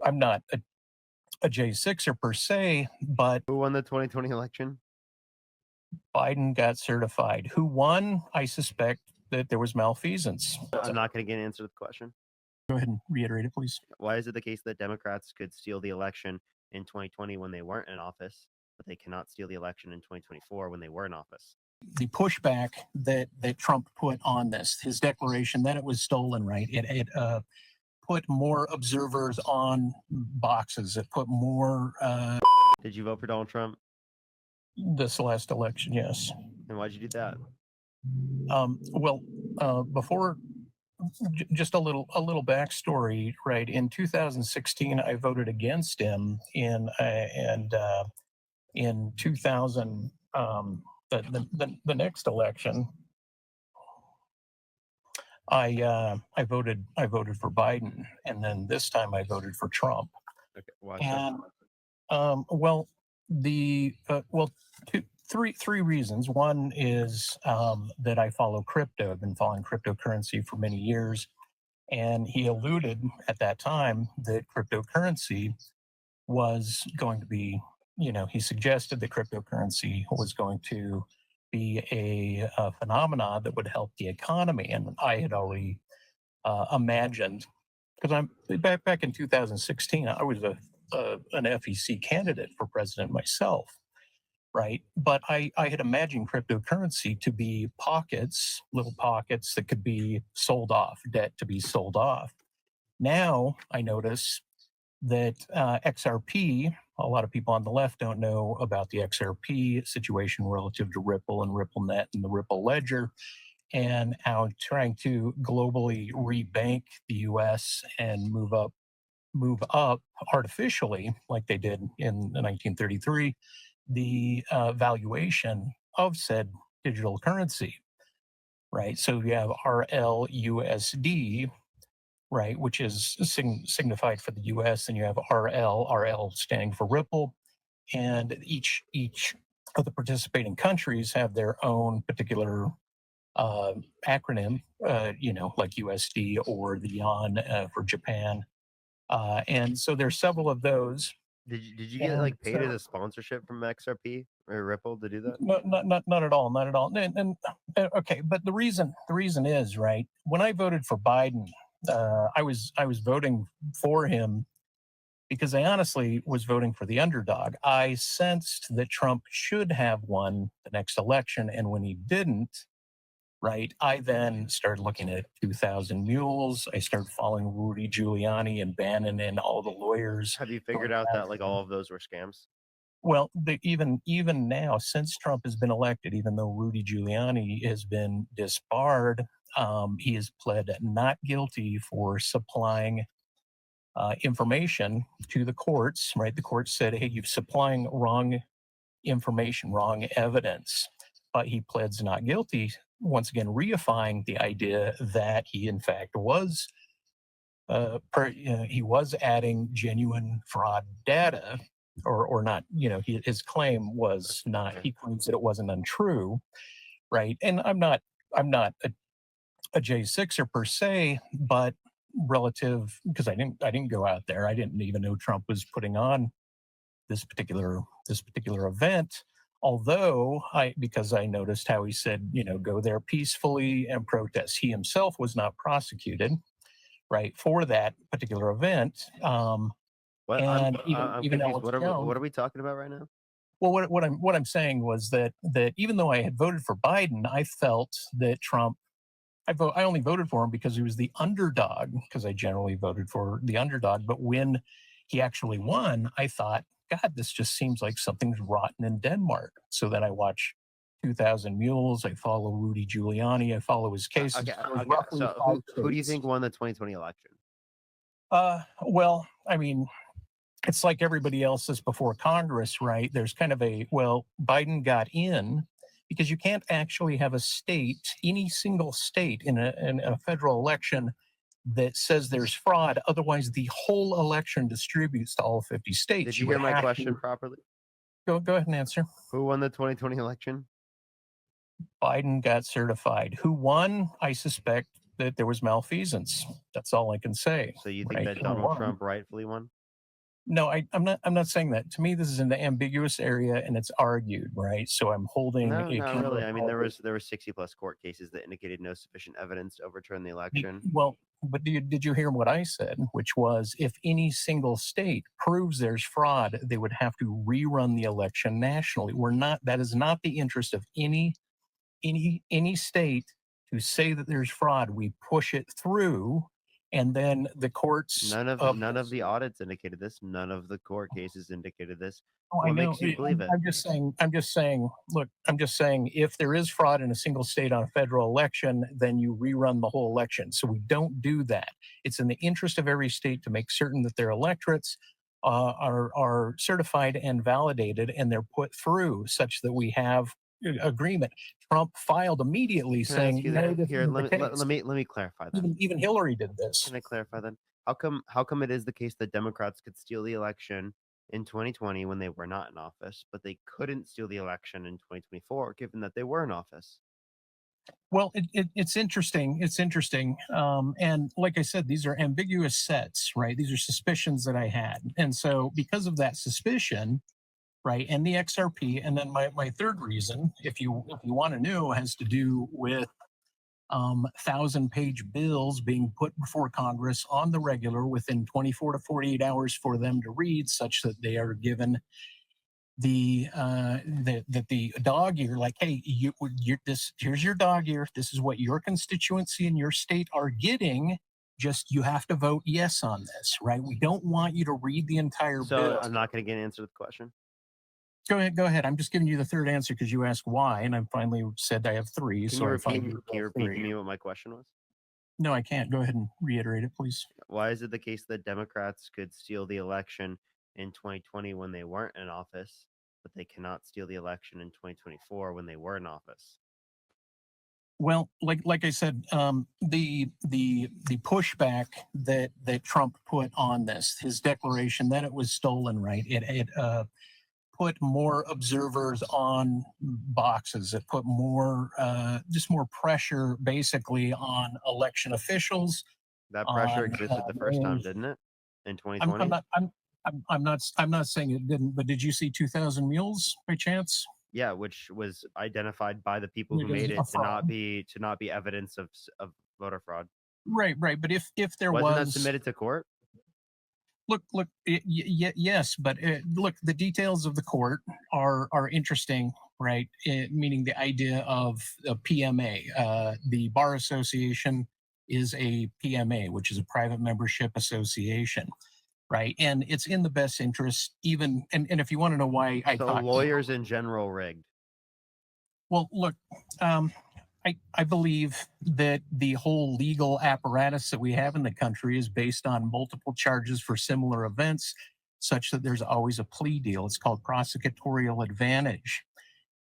I'm not a J6er per se, but Who won the 2020 election? Biden got certified. Who won? I suspect that there was malfeasance. I'm not going to get an answer to the question. Go ahead and reiterate it, please. Why is it the case that Democrats could steal the election in 2020 when they weren't in office, but they cannot steal the election in 2024 when they were in office? The pushback that Trump put on this, his declaration that it was stolen, right? It put more observers on boxes. It put more. Did you vote for Donald Trump? This last election, yes. And why'd you do that? Well, before just a little backstory, right? In 2016, I voted against him and in 2000, the next election, I voted for Biden, and then this time I voted for Trump. Okay, why And so? well, three reasons. One is that I follow crypto. I've been following cryptocurrency for many years, and he alluded at that time that cryptocurrency was going to be, he suggested that cryptocurrency was going to be a phenomena that would help the economy, and I had already imagined, because I'm back in 2016, I was an FEC candidate for president myself, right? But I had imagined cryptocurrency to be pockets, little pockets that could be sold off, debt to be sold off. Now I notice that XRP, a lot of people on the left don't know about the XRP situation relative to Ripple and RippleNet and the Ripple ledger, and how trying to globally rebank the US and move up artificially, like they did in 1933, the valuation of said digital currency, right? So you have RLUSD, right, which is signified for the US, and you have RL standing for Ripple, and each of the participating countries have their own particular acronym, like USD or the yuan for Japan. And so there's several of those. Did you get And like paid as a sponsorship from XRP or Ripple to do that? not at all, not at all. Okay, but the reason is, right, when I voted for Biden, I was voting for him because I honestly was voting for the underdog. I sensed that Trump should have won the next election, and when he didn't, right, I then started looking at 2000 Mules. I started following Rudy Giuliani and Bannon and all the lawyers. Have you figured out that like all of those were scams? Well, even now, since Trump has been elected, even though Rudy Giuliani has been disbarred, he has pled not guilty for supplying information to the courts. Right, the court said, "Hey, you're supplying wrong information, wrong evidence," but he pleds not guilty. Once again, reifying the idea that he, in fact, he was adding genuine fraud data, or not. His claim was not. He claims that it wasn't untrue, right? And I'm not a J6er per se, but relative, because I didn't go out there. I didn't even know Trump was putting on this particular event. Although because I noticed how he said, go there peacefully and protest. He himself was not prosecuted, right, for that particular event. What And I'm even confused. Alex Jones. What are we talking about right now? Well, what I'm saying was that even though I had voted for Biden, I felt that Trump. I only voted for him because he was the underdog. Because I generally voted for the underdog, but when he actually won, I thought, God, this just seems like something's rotten in Denmark. So then I watch 2000 Mules. I follow Rudy Giuliani. I follow his cases. Okay. So who do you think won the 2020 election? Well, I mean, it's like everybody else is before Congress, right? There's kind of Biden got in because you can't actually have a state, any single state in a federal election that says there's fraud. Otherwise, the whole election distributes to all 50 states. Did you hear my question properly? Go ahead and answer. Who won the 2020 election? Biden got certified. Who won? I suspect that there was malfeasance. That's all I can say. So you think that Donald Trump rightfully won? No, I'm not saying that. To me, this is an ambiguous area, and it's argued, right? So I'm holding No, a not really. I mean, counter. there were 60 plus court cases that indicated no sufficient evidence to overturn the Y- election. Well, but did you hear what I said? Which was, if any single state proves there's fraud, they would have to rerun the election nationally. We're not. That is not the interest of any state to say that there's fraud. We push it through, and then the courts of None of the audits indicated this. None of the court cases indicated this. Oh, So I what know. makes you believe it? I'm just saying. I'm just saying. Look, I'm just saying. If there is fraud in a single state on a federal election, then you rerun the whole election. So we don't do that. It's in the interest of every state to make certain that their electorates are certified and validated, and they're put through such that we have agreement. Trump filed immediately Can I ask saying, you "No, that? this Here, isn't the case." let me clarify then. Even Hillary did this. Can I clarify then? How come it is the case that Democrats could steal the election in 2020 when they were not in office, but they couldn't steal the election in 2024 given that they were in office? Well, it's interesting. It's interesting. And like I said, these are ambiguous sets, right? These are suspicions that I had. And so, because of that suspicion, right, and the XRP, and then my third reason, if you want to know, has to do with 1,000-page bills being put before Congress on the regular within 24 to 48 hours for them to read, such that they are given that the dog ear, like, hey, you this, here's your dog ear, this is what your constituency and your state are getting, just you have to vote yes on this, right? We don't want you to read the entire So bill. I'm not going to get an answer to the question. Go ahead, I'm just giving you the third answer because you asked why, and I finally said I have three, Can so you I repeat? finally Can you have repeat to three. me what my question was? No, I can't. Go ahead and reiterate it, please. Why is it the case that Democrats could steal the election in 2020 when they weren't in office, but they cannot steal the election in 2024 when they were in office? Well, like I said, the pushback that Trump put on this, his declaration that it was stolen, right? It put more observers on boxes. It put more just more pressure, basically, on election officials. That pressure On existed the first time, names. didn't it? In I'm 2020? not. I'm not saying it didn't. But did you see 2,000 Mules by chance? Yeah, which was identified by the people who It is made a it fraud. to not be evidence of voter fraud. Right, right. But if there Wasn't that was, submitted to court? look, yes, but look, the details of the court are interesting, right? Meaning the idea of a PMA. The Bar Association is a PMA, which is a private membership association, right? And it's in the best interest, even, and if you want to know why I So talk, lawyers in general rigged. well, look, um, I believe that the whole legal apparatus that we have in the country is based on multiple charges for similar events, such that there's always a plea deal. It's called prosecutorial advantage.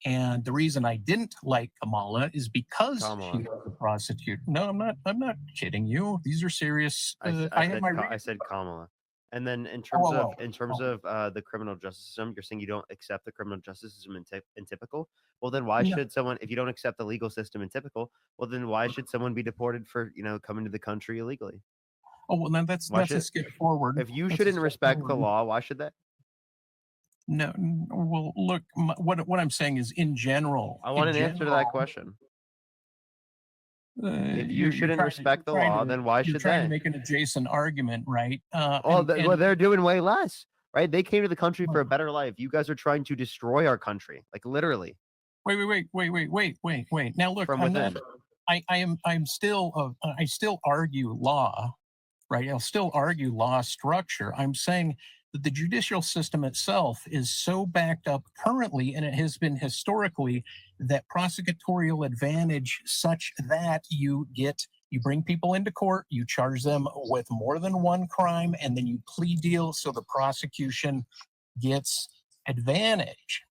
And the reason I didn't like Kamala is because she Kamala. was a prosecutor. No, I'm not. I'm not kidding you. These are serious. I have my. I said Kamala. And then Oh, oh, oh, in terms oh. of the criminal justice system, you're saying you don't accept the criminal justice system in typical. Well, then why No. should someone, if you don't accept the legal system in typical, well, then why should someone be deported for coming to the country illegally? Oh, well, then Why that's a should skip forward. if you That's a shouldn't skip respect the forward. law, why should they? No, well, look, what I'm saying is, I want an answer to that question. If you shouldn't respect the law, then why you're should trying to they? make an adjacent argument, right? Well, they're doing way less, right? They came to the country for Well, a better life. You guys are trying to destroy our country, like literally wait. Now, look, from I'm not. within. I'm still. I still argue law, right? I'll still argue law structure. I'm saying that the judicial system itself is so backed up currently, and it has been historically, that prosecutorial advantage, such that you bring people into court, you charge them with more than one crime, and then you plea deal so the prosecution gets advantage.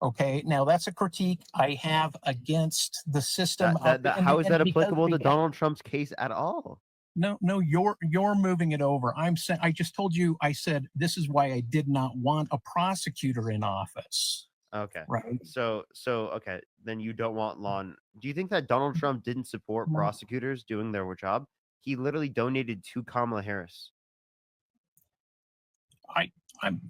Okay, now that's a critique I have against the system of, That how is that applicable to because Donald Trump's case at all? no, you're moving it over. I'm saying, I just told you, I said this is why I did not want a prosecutor in office, Okay. right? So okay, then you don't want law. Do you think that Donald Trump didn't support No, prosecutors doing their job? He literally donated to Kamala Harris. I'm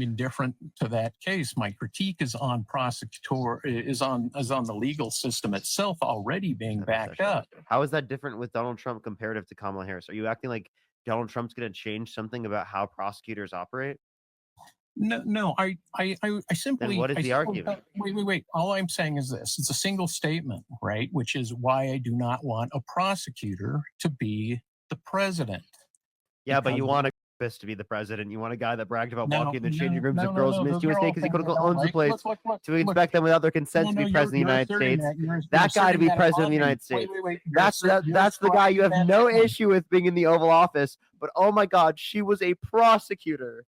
indifferent to that case. My critique is on the legal system itself already being backed up. How is that different with Donald Trump comparative to Kamala Harris? Are you acting like Donald Trump's going to change something about how prosecutors operate? No, I Then what is the argument? wait. All I'm saying is this: it's a single statement, right? Which is why I do not want a prosecutor to be the president. Yeah, but you Because want a rapist to be the president. You want a guy that bragged about no, walking into changing no, rooms no, of no, girls' no. Those promiscuous are all because he things quote I unquote don't owns the like. place. To expect them without their consent to be president of the United States. That guy to be president of the United States. That's the guy you have no issue with being in the Oval Office. But oh my God, she was a prosecutor.